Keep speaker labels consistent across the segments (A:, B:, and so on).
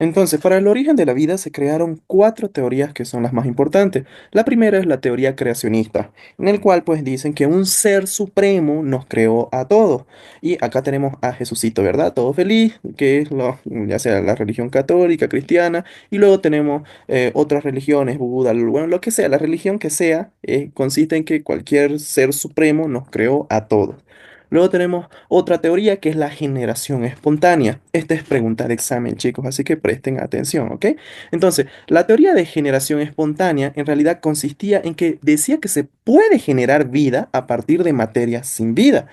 A: Entonces, para el origen de la vida se crearon cuatro teorías que son las más importantes. La primera es la teoría creacionista, en el cual pues dicen que un ser supremo nos creó a todos. Y acá tenemos a Jesucito, ¿verdad? Todo feliz, que es ya sea la religión católica, cristiana, y luego tenemos otras religiones, Buda, bueno, lo que sea, la religión que sea, consiste en que cualquier ser supremo nos creó a todos. Luego tenemos otra teoría que es la generación espontánea. Esta es pregunta de examen, chicos, así que presten atención, ¿ok? Entonces, la teoría de generación espontánea en realidad consistía en que decía que se puede generar vida a partir de materia sin vida.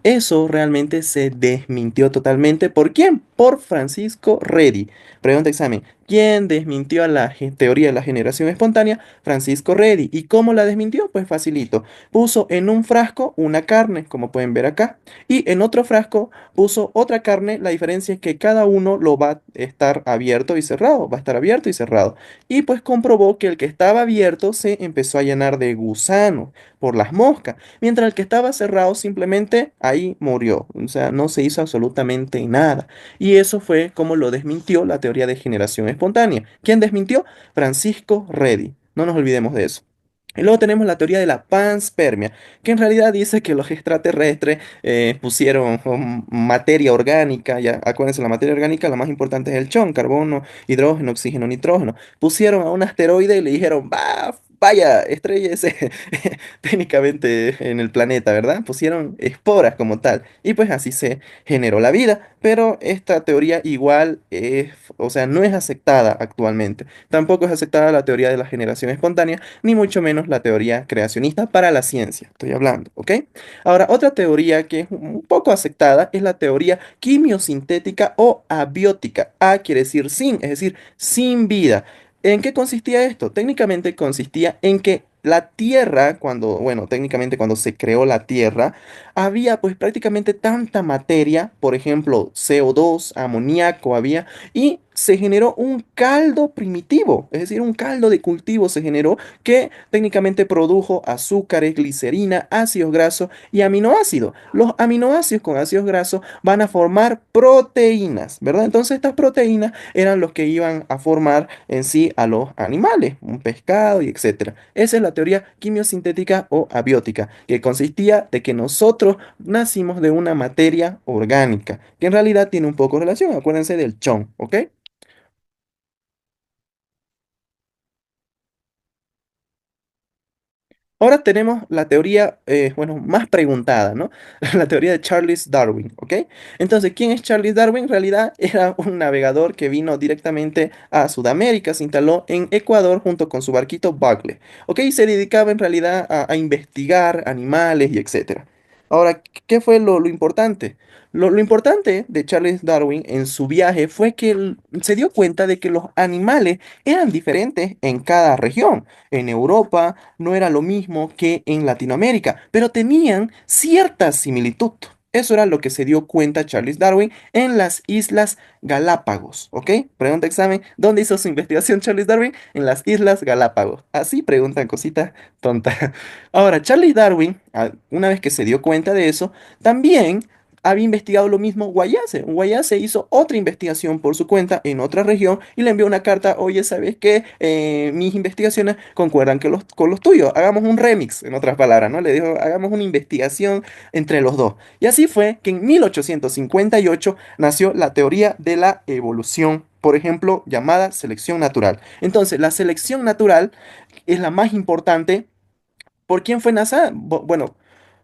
A: Eso realmente se desmintió totalmente. ¿Por quién? Por Francisco Redi. Pregunta de examen. ¿Quién desmintió a la teoría de la generación espontánea? Francisco Redi. ¿Y cómo la desmintió? Pues facilito. Puso en un frasco una carne, como pueden ver acá, y en otro frasco puso otra carne. La diferencia es que cada uno lo va a estar abierto y cerrado, va a estar abierto y cerrado. Y pues comprobó que el que estaba abierto se empezó a llenar de gusanos por las moscas, mientras el que estaba cerrado simplemente ahí murió. O sea, no se hizo absolutamente nada. Y eso fue como lo desmintió la teoría de generación espontánea. ¿Quién desmintió? Francisco Redi. No nos olvidemos de eso. Y luego tenemos la teoría de la panspermia, que en realidad dice que los extraterrestres pusieron materia orgánica, ya acuérdense, la materia orgánica, la más importante es el chon, carbono, hidrógeno, oxígeno, nitrógeno. Pusieron a un asteroide y le dijeron, va, vaya, estréllese técnicamente en el planeta, ¿verdad? Pusieron esporas como tal, y pues así se generó la vida, pero esta teoría igual es, o sea, no es aceptada actualmente. Tampoco es aceptada la teoría de la generación espontánea ni mucho menos la teoría creacionista para la ciencia, estoy hablando, ¿ok? Ahora, otra teoría que es un poco aceptada es la teoría quimiosintética o abiótica. A quiere decir sin, es decir, sin vida. ¿En qué consistía esto? Técnicamente consistía en que la Tierra, cuando, bueno, técnicamente cuando se creó la Tierra, había pues prácticamente tanta materia, por ejemplo, CO2, amoníaco había, y se generó un caldo primitivo, es decir, un caldo de cultivo se generó que técnicamente produjo azúcares, glicerina, ácidos grasos y aminoácidos. Los aminoácidos con ácidos grasos van a formar proteínas, ¿verdad? Entonces estas proteínas eran los que iban a formar en sí a los animales, un pescado y etcétera. Esa es la teoría quimiosintética o abiótica, que consistía de que nosotros nacimos de una materia orgánica, que en realidad tiene un poco de relación, acuérdense del chon, ¿ok? Ahora tenemos la teoría, bueno, más preguntada, ¿no? La teoría de Charles Darwin, ¿ok? Entonces, ¿quién es Charles Darwin? En realidad era un navegador que vino directamente a Sudamérica, se instaló en Ecuador junto con su barquito Bugle, ¿ok? Y se dedicaba en realidad a investigar animales y etcétera. Ahora, ¿qué fue lo importante? Lo importante de Charles Darwin en su viaje fue que él se dio cuenta de que los animales eran diferentes en cada región. En Europa, no era lo mismo que en Latinoamérica, pero tenían cierta similitud. Eso era lo que se dio cuenta Charles Darwin en las Islas Galápagos, ¿ok? Pregunta examen, ¿dónde hizo su investigación Charles Darwin? En las Islas Galápagos. Así preguntan cositas tontas. Ahora, Charles Darwin, una vez que se dio cuenta de eso, también había investigado lo mismo Guayase. Guayase hizo otra investigación por su cuenta en otra región y le envió una carta, oye, ¿sabes qué? Mis investigaciones concuerdan con los tuyos. Hagamos un remix, en otras palabras, ¿no? Le dijo, hagamos una investigación entre los dos. Y así fue que en 1858 nació la teoría de la evolución, por ejemplo, llamada selección natural. Entonces, la selección natural es la más importante. ¿Por quién fue NASA? Bueno,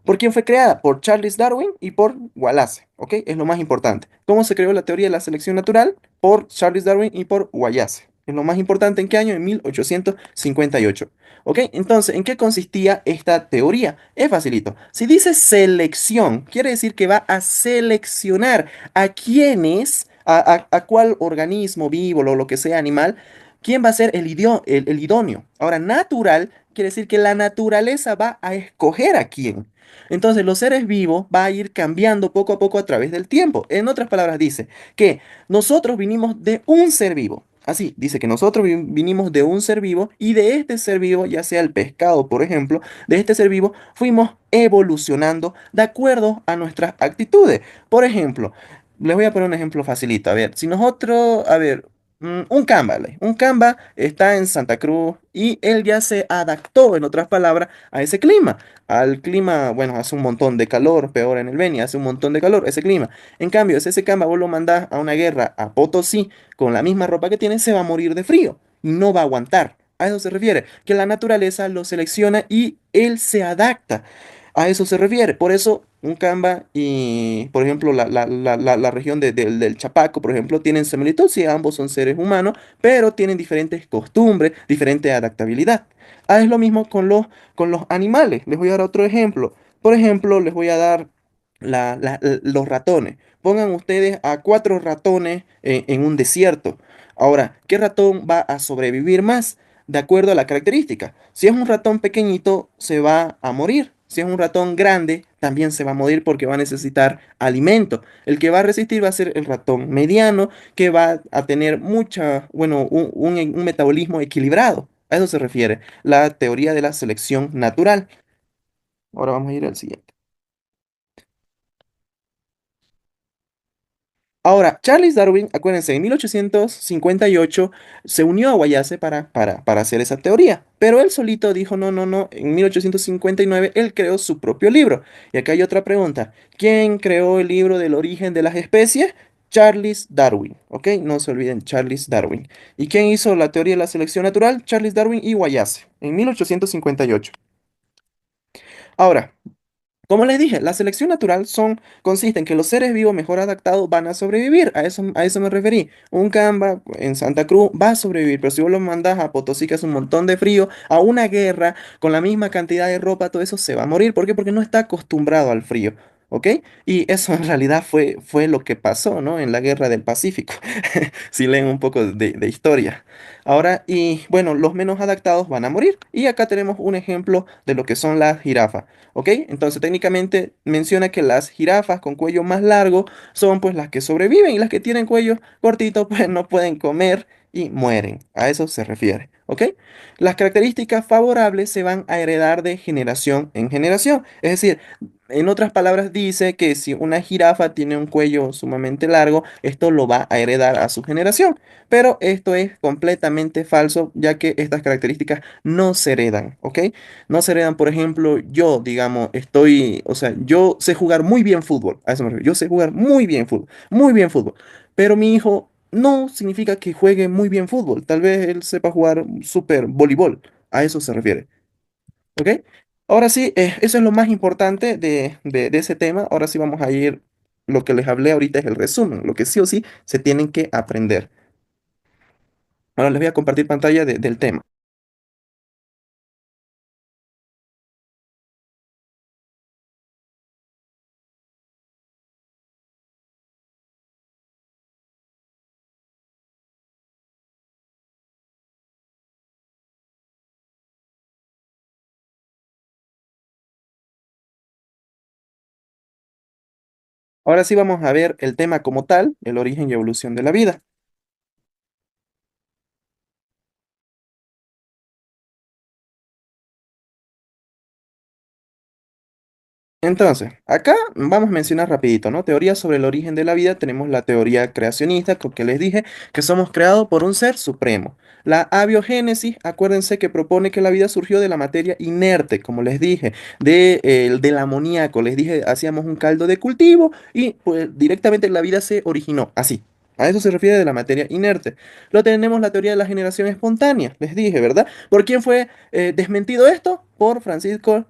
A: ¿por quién fue creada? Por Charles Darwin y por Wallace, ¿ok? Es lo más importante. ¿Cómo se creó la teoría de la selección natural? Por Charles Darwin y por Wallace. Es lo más importante. ¿En qué año? En 1858. ¿Ok? Entonces, ¿en qué consistía esta teoría? Es facilito. Si dice selección, quiere decir que va a seleccionar a quiénes, a cuál organismo vivo o lo que sea animal, quién va a ser el idóneo. Ahora, natural quiere decir que la naturaleza va a escoger a quién. Entonces, los seres vivos va a ir cambiando poco a poco a través del tiempo. En otras palabras, dice que nosotros vinimos de un ser vivo. Así, dice que nosotros vinimos de un ser vivo y de este ser vivo, ya sea el pescado, por ejemplo, de este ser vivo fuimos evolucionando de acuerdo a nuestras actitudes. Por ejemplo, les voy a poner un ejemplo facilito. A ver, si nosotros, a ver, Un Canva, un Canva está en Santa Cruz y él ya se adaptó, en otras palabras, a ese clima. Al clima, bueno, hace un montón de calor, peor en el Beni, hace un montón de calor ese clima. En cambio, si ese Canva vos lo mandás a una guerra a Potosí con la misma ropa que tiene, se va a morir de frío y no va a aguantar. A eso se refiere, que la naturaleza lo selecciona y él se adapta. A eso se refiere. Por eso un Camba y, por ejemplo, la región del Chapaco, por ejemplo, tienen similitud, si ambos son seres humanos, pero tienen diferentes costumbres, diferente adaptabilidad. Ah, es lo mismo con los animales. Les voy a dar otro ejemplo. Por ejemplo, les voy a dar los ratones. Pongan ustedes a cuatro ratones en un desierto. Ahora, ¿qué ratón va a sobrevivir más? De acuerdo a la característica. Si es un ratón pequeñito, se va a morir. Si es un ratón grande, también se va a morir porque va a necesitar alimento. El que va a resistir va a ser el ratón mediano, que va a tener bueno, un metabolismo equilibrado. A eso se refiere la teoría de la selección natural. Ahora vamos a ir al siguiente. Ahora, Charles Darwin, acuérdense, en 1858 se unió a Wallace para hacer esa teoría, pero él solito dijo, no, no, no, en 1859 él creó su propio libro. Y acá hay otra pregunta, ¿quién creó el libro del origen de las especies? Charles Darwin, ¿ok? No se olviden, Charles Darwin. ¿Y quién hizo la teoría de la selección natural? Charles Darwin y Wallace, en 1858. Ahora, como les dije, la selección natural consiste en que los seres vivos mejor adaptados van a sobrevivir. A eso me referí. Un Camba en Santa Cruz va a sobrevivir, pero si vos lo mandás a Potosí, que hace un montón de frío, a una guerra, con la misma cantidad de ropa, todo eso se va a morir. ¿Por qué? Porque no está acostumbrado al frío. ¿Ok? Y eso en realidad fue lo que pasó, ¿no? En la guerra del Pacífico. Si leen un poco de historia. Ahora, y bueno, los menos adaptados van a morir. Y acá tenemos un ejemplo de lo que son las jirafas. ¿Ok? Entonces técnicamente menciona que las jirafas con cuello más largo son pues las que sobreviven y las que tienen cuello cortito pues no pueden comer y mueren. A eso se refiere. ¿Ok? Las características favorables se van a heredar de generación en generación. Es decir, en otras palabras dice que si una jirafa tiene un cuello sumamente largo, esto lo va a heredar a su generación. Pero esto es completamente falso ya que estas características no se heredan. ¿Ok? No se heredan, por ejemplo, yo, digamos, o sea, yo sé jugar muy bien fútbol, a eso me refiero, yo sé jugar muy bien fútbol, pero mi hijo no significa que juegue muy bien fútbol, tal vez él sepa jugar súper voleibol, a eso se refiere, ¿ok? Ahora sí, eso es lo más importante de ese tema, ahora sí vamos a ir, lo que les hablé ahorita es el resumen, lo que sí o sí se tienen que aprender. Ahora les voy a compartir pantalla del tema. Ahora sí vamos a ver el tema como tal, el origen y evolución de la vida. Entonces, acá vamos a mencionar rapidito, ¿no? Teoría sobre el origen de la vida. Tenemos la teoría creacionista, que les dije que somos creados por un ser supremo. La abiogénesis, acuérdense que propone que la vida surgió de la materia inerte, como les dije, del amoníaco. Les dije, hacíamos un caldo de cultivo y pues directamente la vida se originó así. A eso se refiere de la materia inerte. Luego tenemos la teoría de la generación espontánea, les dije, ¿verdad? ¿Por quién fue desmentido esto? Por Francisco.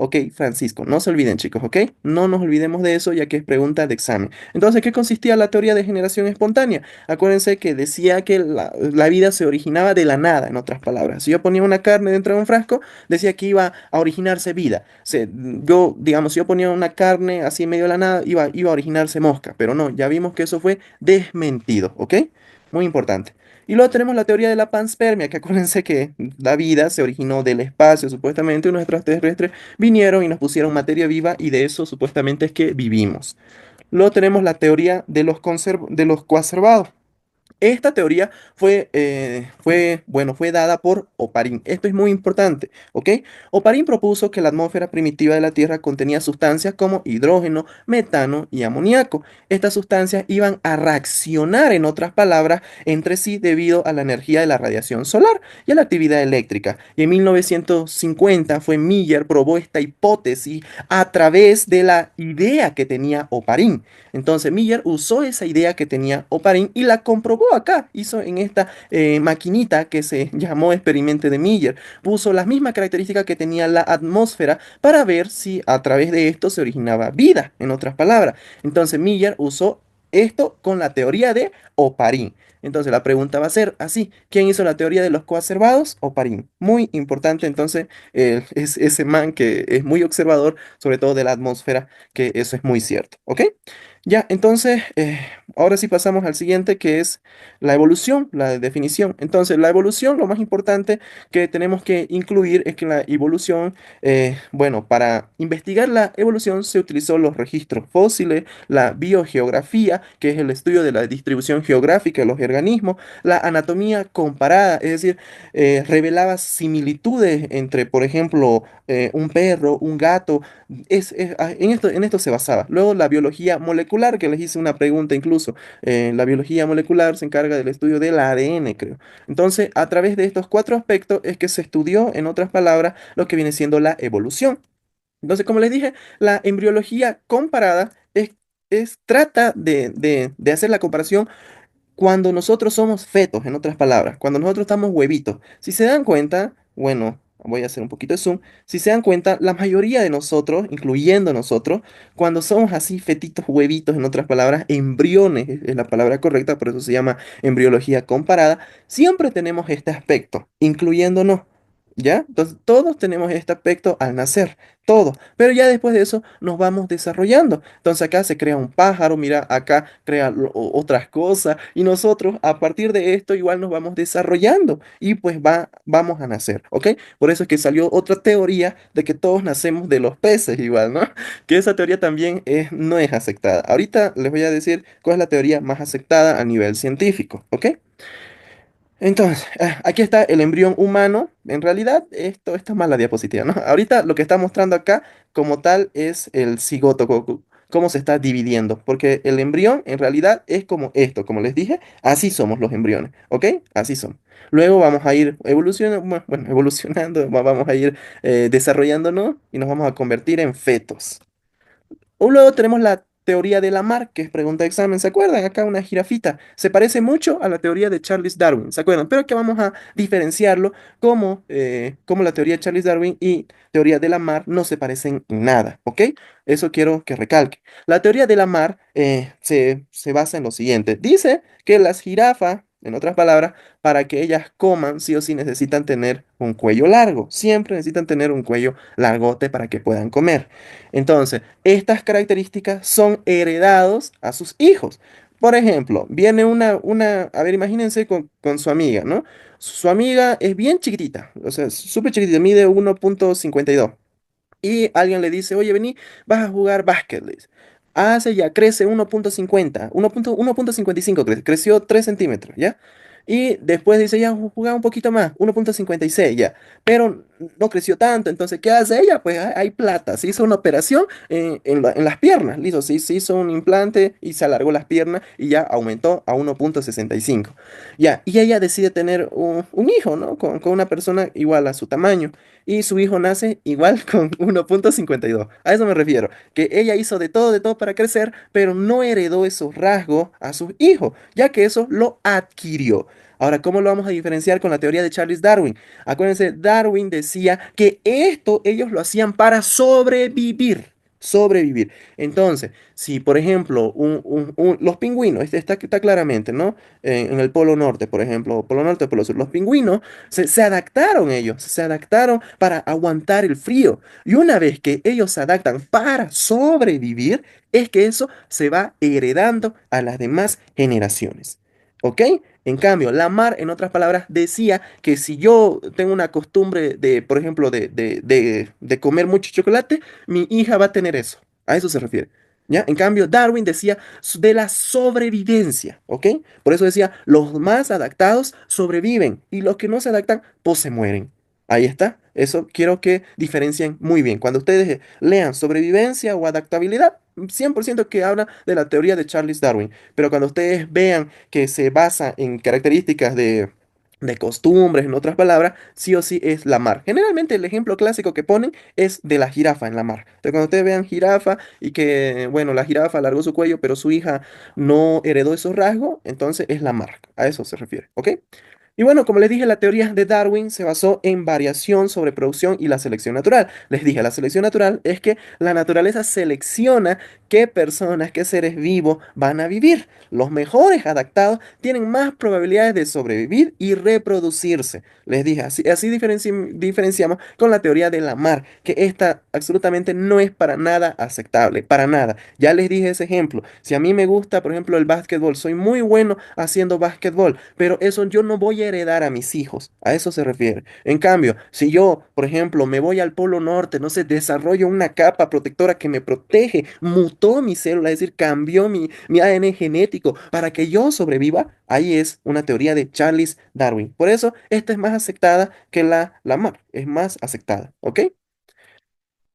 A: Ok, Francisco, no se olviden chicos, ¿ok? No nos olvidemos de eso ya que es pregunta de examen. Entonces, ¿qué consistía la teoría de generación espontánea? Acuérdense que decía que la vida se originaba de la nada, en otras palabras. Si yo ponía una carne dentro de un frasco, decía que iba a originarse vida. Yo, digamos, si yo ponía una carne así en medio de la nada, iba a originarse mosca, pero no, ya vimos que eso fue desmentido, ¿ok? Muy importante. Y luego tenemos la teoría de la panspermia, que acuérdense que la vida se originó del espacio, supuestamente, y unos extraterrestres vinieron y nos pusieron materia viva y de eso supuestamente es que vivimos. Luego tenemos la teoría de los coacervados. Esta teoría fue dada por Oparin. Esto es muy importante, ¿ok? Oparin propuso que la atmósfera primitiva de la Tierra contenía sustancias como hidrógeno, metano y amoníaco. Estas sustancias iban a reaccionar, en otras palabras, entre sí debido a la energía de la radiación solar y a la actividad eléctrica. Y en 1950 fue Miller probó esta hipótesis a través de la idea que tenía Oparin. Entonces Miller usó esa idea que tenía Oparin y la comprobó acá. Hizo en esta maquinita que se llamó experimento de Miller. Puso las mismas características que tenía la atmósfera para ver si a través de esto se originaba vida, en otras palabras. Entonces Miller usó esto con la teoría de Oparin. Entonces la pregunta va a ser así: ¿quién hizo la teoría de los coacervados? Oparin. Muy importante entonces es ese man que es muy observador, sobre todo de la atmósfera, que eso es muy cierto, ¿ok? Ya, entonces, ahora sí pasamos al siguiente, que es la evolución, la definición. Entonces, la evolución, lo más importante que tenemos que incluir es que la evolución, bueno, para investigar la evolución se utilizó los registros fósiles, la biogeografía, que es el estudio de la distribución geográfica de los organismos, la anatomía comparada, es decir, revelaba similitudes entre, por ejemplo, un perro, un gato, en esto se basaba. Luego la biología molecular, que les hice una pregunta incluso. La biología molecular se encarga del estudio del ADN, creo. Entonces, a través de estos cuatro aspectos es que se estudió, en otras palabras, lo que viene siendo la evolución. Entonces, como les dije, la embriología comparada trata de hacer la comparación cuando nosotros somos fetos, en otras palabras, cuando nosotros estamos huevitos. Si se dan cuenta, bueno, voy a hacer un poquito de zoom. Si se dan cuenta, la mayoría de nosotros, incluyendo nosotros, cuando somos así fetitos, huevitos, en otras palabras, embriones, es la palabra correcta, por eso se llama embriología comparada, siempre tenemos este aspecto, incluyéndonos. ¿Ya? Entonces, todos tenemos este aspecto al nacer, todos. Pero ya después de eso nos vamos desarrollando. Entonces acá se crea un pájaro, mira, acá crea otras cosas y nosotros a partir de esto igual nos vamos desarrollando y pues vamos a nacer, ¿ok? Por eso es que salió otra teoría de que todos nacemos de los peces igual, ¿no? Que esa teoría también no es aceptada. Ahorita les voy a decir cuál es la teoría más aceptada a nivel científico, ¿ok? Entonces, aquí está el embrión humano. En realidad, esto está mal la diapositiva, ¿no? Ahorita lo que está mostrando acá como tal es el cigoto, cómo se está dividiendo, porque el embrión en realidad es como esto, como les dije, así somos los embriones, ¿ok? Así son. Luego vamos a ir evolucionando, bueno, evolucionando, vamos a ir desarrollándonos y nos vamos a convertir en fetos. O luego tenemos la teoría de Lamarck, que es pregunta de examen. ¿Se acuerdan? Acá una jirafita. Se parece mucho a la teoría de Charles Darwin. ¿Se acuerdan? Pero que vamos a diferenciarlo como la teoría de Charles Darwin y teoría de Lamarck no se parecen en nada. ¿Ok? Eso quiero que recalque. La teoría de Lamarck se basa en lo siguiente. Dice que las jirafas, en otras palabras, para que ellas coman, sí o sí necesitan tener un cuello largo. Siempre necesitan tener un cuello largote para que puedan comer. Entonces, estas características son heredados a sus hijos. Por ejemplo, viene a ver, imagínense con su amiga, ¿no? Su amiga es bien chiquitita, o sea, súper chiquitita, mide 1,52. Y alguien le dice, oye, vení, vas a jugar básquet. Le dice. Hace ya, crece 1,50, 1,55 crece, creció 3 centímetros, ¿ya? Y después dice, ya, jugar un poquito más, 1,56 ya. Pero no creció tanto, entonces, ¿qué hace ella? Pues hay plata, se hizo una operación en las piernas, listo, se hizo un implante y se alargó las piernas y ya aumentó a 1,65. Ya, y ella decide tener un hijo, ¿no? Con una persona igual a su tamaño y su hijo nace igual con 1,52. A eso me refiero, que ella hizo de todo para crecer, pero no heredó esos rasgos a sus hijos, ya que eso lo adquirió. Ahora, ¿cómo lo vamos a diferenciar con la teoría de Charles Darwin? Acuérdense, Darwin decía que esto ellos lo hacían para sobrevivir. Sobrevivir. Entonces, si por ejemplo los pingüinos, está claramente, ¿no? En el Polo Norte, por ejemplo, Polo Norte, Polo Sur, los pingüinos se adaptaron ellos, se adaptaron para aguantar el frío. Y una vez que ellos se adaptan para sobrevivir, es que eso se va heredando a las demás generaciones. ¿Ok? En cambio, Lamar, en otras palabras, decía que si yo tengo una costumbre de, por ejemplo, de comer mucho chocolate, mi hija va a tener eso. A eso se refiere. ¿Ya? En cambio, Darwin decía de la sobrevivencia, ¿ok? Por eso decía, los más adaptados sobreviven y los que no se adaptan, pues se mueren. Ahí está. Eso quiero que diferencien muy bien. Cuando ustedes lean sobrevivencia o adaptabilidad, 100% que habla de la teoría de Charles Darwin. Pero cuando ustedes vean que se basa en características de costumbres, en otras palabras, sí o sí es la mar. Generalmente el ejemplo clásico que ponen es de la jirafa en la mar. Entonces, cuando ustedes vean jirafa y que, bueno, la jirafa alargó su cuello, pero su hija no heredó esos rasgos, entonces es la mar. A eso se refiere, ¿ok? Y bueno, como les dije, la teoría de Darwin se basó en variación sobre producción y la selección natural. Les dije, la selección natural es que la naturaleza selecciona qué personas, qué seres vivos van a vivir. Los mejores adaptados tienen más probabilidades de sobrevivir y reproducirse. Les dije, así diferenciamos con la teoría de Lamarck, que esta absolutamente no es para nada aceptable, para nada. Ya les dije ese ejemplo. Si a mí me gusta, por ejemplo, el básquetbol, soy muy bueno haciendo básquetbol, pero eso yo no voy a heredar a mis hijos. A eso se refiere. En cambio, si yo, por ejemplo, me voy al Polo Norte, no sé, desarrollo una capa protectora que me protege, mutó mi célula, es decir, cambió mi ADN genético para que yo sobreviva, ahí es una teoría de Charles Darwin. Por eso, esta es más aceptada que la Lamarck, es más aceptada, ¿ok?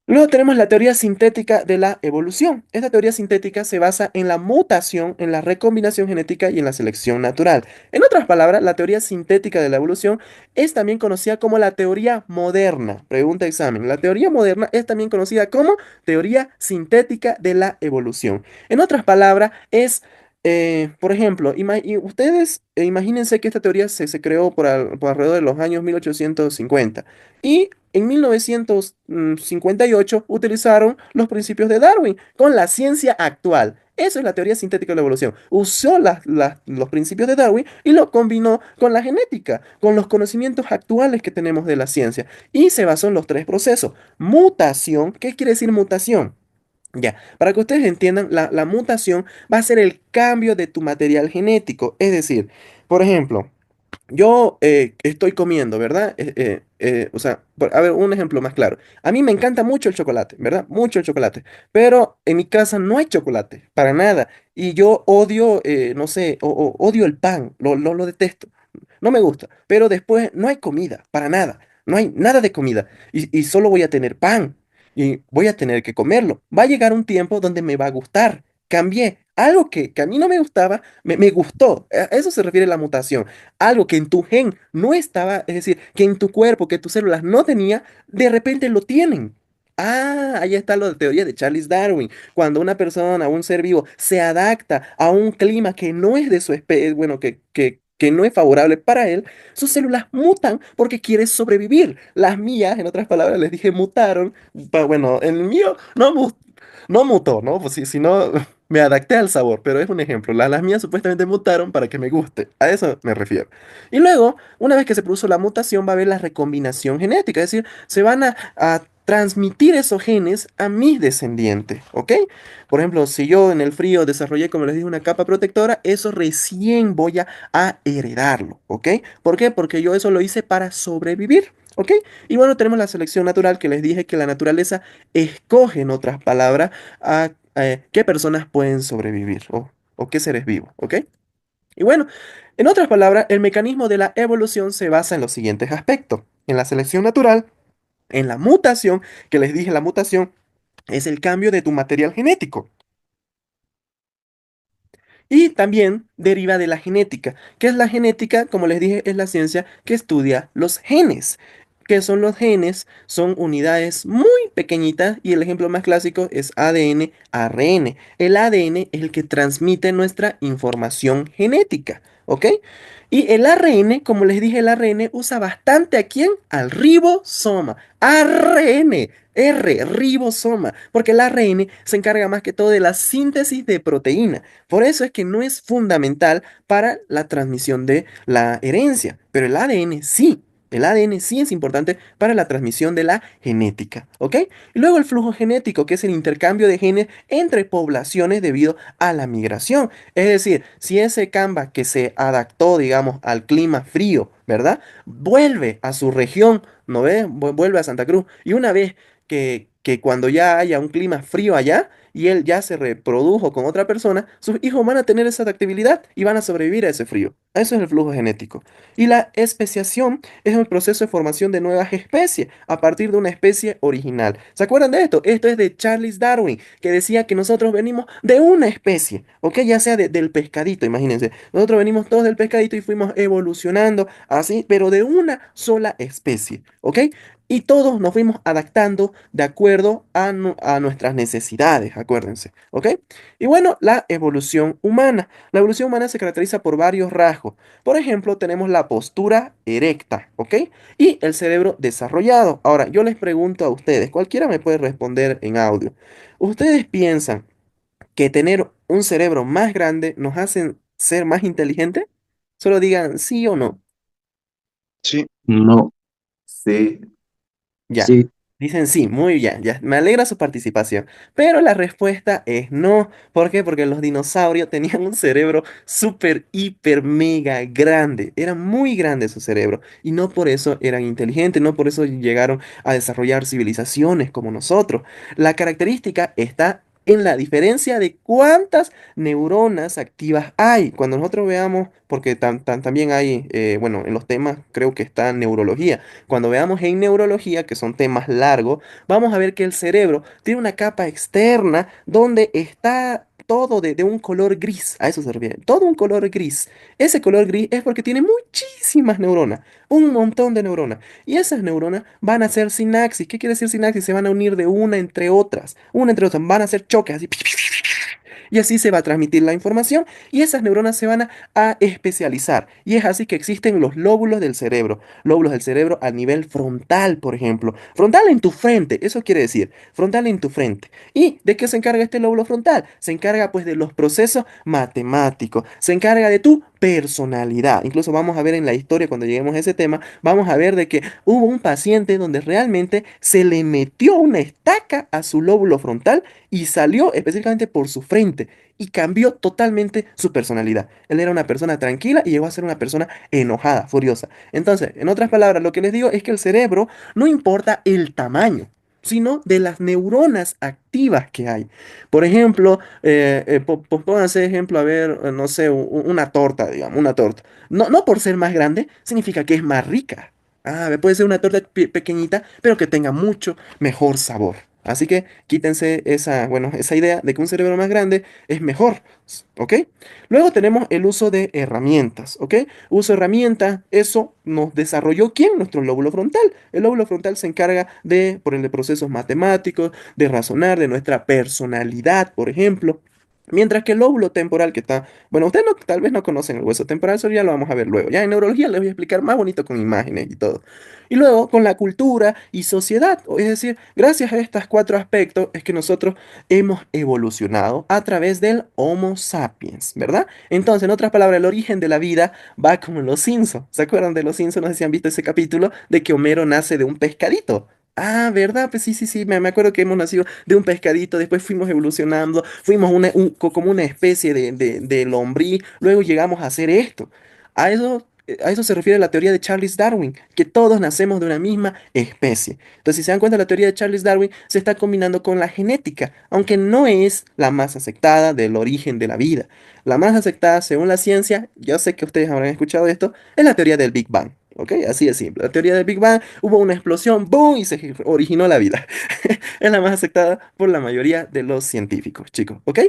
A: Luego tenemos la teoría sintética de la evolución. Esta teoría sintética se basa en la mutación, en la recombinación genética y en la selección natural. En otras palabras, la teoría sintética de la evolución es también conocida como la teoría moderna. Pregunta examen. La teoría moderna es también conocida como teoría sintética de la evolución. En otras palabras, es, por ejemplo, ustedes imagínense que esta teoría se creó por alrededor de los años 1850 y en 1958 utilizaron los principios de Darwin con la ciencia actual. Eso es la teoría sintética de la evolución. Usó los principios de Darwin y lo combinó con la genética, con los conocimientos actuales que tenemos de la ciencia. Y se basó en los tres procesos. Mutación, ¿qué quiere decir mutación? Ya, para que ustedes entiendan, la mutación va a ser el cambio de tu material genético. Es decir, por ejemplo, yo estoy comiendo, ¿verdad? O sea, a ver, un ejemplo más claro. A mí me encanta mucho el chocolate, ¿verdad? Mucho el chocolate. Pero en mi casa no hay chocolate, para nada. Y yo odio, no sé, odio el pan, lo detesto. No me gusta. Pero después no hay comida, para nada. No hay nada de comida. Y solo voy a tener pan. Y voy a tener que comerlo. Va a llegar un tiempo donde me va a gustar. Cambié. Algo que a mí no me gustaba, me gustó. A eso se refiere la mutación. Algo que en tu gen no estaba, es decir, que en tu cuerpo, que tus células no tenía, de repente lo tienen. Ah, ahí está la teoría de Charles Darwin. Cuando una persona, un ser vivo, se adapta a un clima que no es de su especie, bueno, que no es favorable para él, sus células mutan porque quiere sobrevivir. Las mías, en otras palabras, les dije mutaron. Bueno, el mío no mutó, ¿no? Pues si no, me adapté al sabor, pero es un ejemplo. Las mías supuestamente mutaron para que me guste. A eso me refiero. Y luego, una vez que se produjo la mutación, va a haber la recombinación genética, es decir, se van a transmitir esos genes a mis descendientes, ¿ok? Por ejemplo, si yo en el frío desarrollé, como les dije, una capa protectora, eso recién voy a heredarlo, ¿ok? ¿Por qué? Porque yo eso lo hice para sobrevivir. ¿Ok? Y bueno, tenemos la selección natural que les dije que la naturaleza escoge, en otras palabras, a qué personas pueden sobrevivir o qué seres vivos, ¿ok? Y bueno, en otras palabras, el mecanismo de la evolución se basa en los siguientes aspectos. En la selección natural, en la mutación, que les dije, la mutación es el cambio de tu material genético. Y también deriva de la genética. ¿Qué es la genética? Como les dije, es la ciencia que estudia los genes. ¿Qué son los genes? Son unidades muy pequeñitas y el ejemplo más clásico es ADN, ARN. El ADN es el que transmite nuestra información genética, ¿ok? Y el ARN, como les dije, el ARN usa bastante ¿a quién? Al ribosoma. ARN, ribosoma, porque el ARN se encarga más que todo de la síntesis de proteína. Por eso es que no es fundamental para la transmisión de la herencia, pero el ADN sí. El ADN sí es importante para la transmisión de la genética, ¿ok? Y luego el flujo genético, que es el intercambio de genes entre poblaciones debido a la migración. Es decir, si ese Canva que se adaptó, digamos, al clima frío, ¿verdad? Vuelve a su región, ¿no ve? Vuelve a Santa Cruz. Y una vez que cuando ya haya un clima frío allá, y él ya se reprodujo con otra persona, sus hijos van a tener esa adaptabilidad y van a sobrevivir a ese frío. Eso es el flujo genético. Y la especiación es el proceso de formación de nuevas especies a partir de una especie original. ¿Se acuerdan de esto? Esto es de Charles Darwin, que decía que nosotros venimos de una especie, ¿ok? Ya sea del pescadito, imagínense. Nosotros venimos todos del pescadito y fuimos evolucionando así, pero de una sola especie, ¿ok? Y todos nos fuimos adaptando de acuerdo a nuestras necesidades, acuérdense, ¿ok? Y bueno, la evolución humana. La evolución humana se caracteriza por varios rasgos. Por ejemplo, tenemos la postura erecta, ¿ok? Y el cerebro desarrollado. Ahora, yo les pregunto a ustedes, cualquiera me puede responder en audio. ¿Ustedes piensan que tener un cerebro más grande nos hace ser más inteligentes? Solo digan sí o no.
B: Sí,
C: No,
B: sí,
A: Ya,
C: sí,
A: dicen sí, muy bien, ya, me alegra su participación. Pero la respuesta es no. ¿Por qué? Porque los dinosaurios tenían un cerebro súper, hiper, mega grande. Era muy grande su cerebro. Y no por eso eran inteligentes, no por eso llegaron a desarrollar civilizaciones como nosotros. La característica está en la diferencia de cuántas neuronas activas hay. Cuando nosotros veamos, porque también hay, bueno, en los temas creo que está neurología. Cuando veamos en neurología, que son temas largos, vamos a ver que el cerebro tiene una capa externa donde está todo de un color gris. A eso se refiere. Todo un color gris. Ese color gris es porque tiene muchísimas neuronas. Un montón de neuronas. Y esas neuronas van a hacer sinapsis. ¿Qué quiere decir sinapsis? Se van a unir de una entre otras. Una entre otras. Van a hacer choques así. Y así se va a transmitir la información y esas neuronas se van a especializar. Y es así que existen los lóbulos del cerebro. Lóbulos del cerebro a nivel frontal, por ejemplo. Frontal en tu frente, eso quiere decir. Frontal en tu frente. ¿Y de qué se encarga este lóbulo frontal? Se encarga pues de los procesos matemáticos. Se encarga de tu personalidad. Incluso vamos a ver en la historia, cuando lleguemos a ese tema, vamos a ver de que hubo un paciente donde realmente se le metió una estaca a su lóbulo frontal y salió específicamente por su frente y cambió totalmente su personalidad. Él era una persona tranquila y llegó a ser una persona enojada, furiosa. Entonces, en otras palabras, lo que les digo es que el cerebro no importa el tamaño, sino de las neuronas activas que hay. Por ejemplo, pónganse ejemplo, a ver, no sé, una torta, digamos, una torta. No por ser más grande, significa que es más rica. Puede ser una torta pequeñita, pero que tenga mucho mejor sabor. Así que quítense esa, bueno, esa idea de que un cerebro más grande es mejor, ¿ok? Luego tenemos el uso de herramientas, ¿ok? Uso de herramientas, eso nos desarrolló ¿quién? Nuestro lóbulo frontal. El lóbulo frontal se encarga de, por el de procesos matemáticos, de razonar, de nuestra personalidad, por ejemplo. Mientras que el lóbulo temporal que está, bueno, ustedes tal vez no conocen el hueso temporal, eso ya lo vamos a ver luego. Ya en neurología les voy a explicar más bonito con imágenes y todo. Y luego con la cultura y sociedad, es decir, gracias a estos cuatro aspectos es que nosotros hemos evolucionado a través del Homo sapiens, ¿verdad? Entonces, en otras palabras, el origen de la vida va como en los Simpsons. ¿Se acuerdan de los Simpsons? No sé si han visto ese capítulo de que Homero nace de un pescadito. ¿Verdad? Pues sí, sí, sí, me acuerdo que hemos nacido de un pescadito, después fuimos evolucionando, fuimos como una especie de lombriz, luego llegamos a hacer esto. A eso se refiere la teoría de Charles Darwin, que todos nacemos de una misma especie. Entonces, si se dan cuenta, la teoría de Charles Darwin se está combinando con la genética, aunque no es la más aceptada del origen de la vida. La más aceptada, según la ciencia, yo sé que ustedes habrán escuchado esto, es la teoría del Big Bang. ¿Ok? Así de simple. La teoría del Big Bang, hubo una explosión, ¡boom! Y se originó la vida. Es la más aceptada por la mayoría de los científicos, chicos. ¿Ok?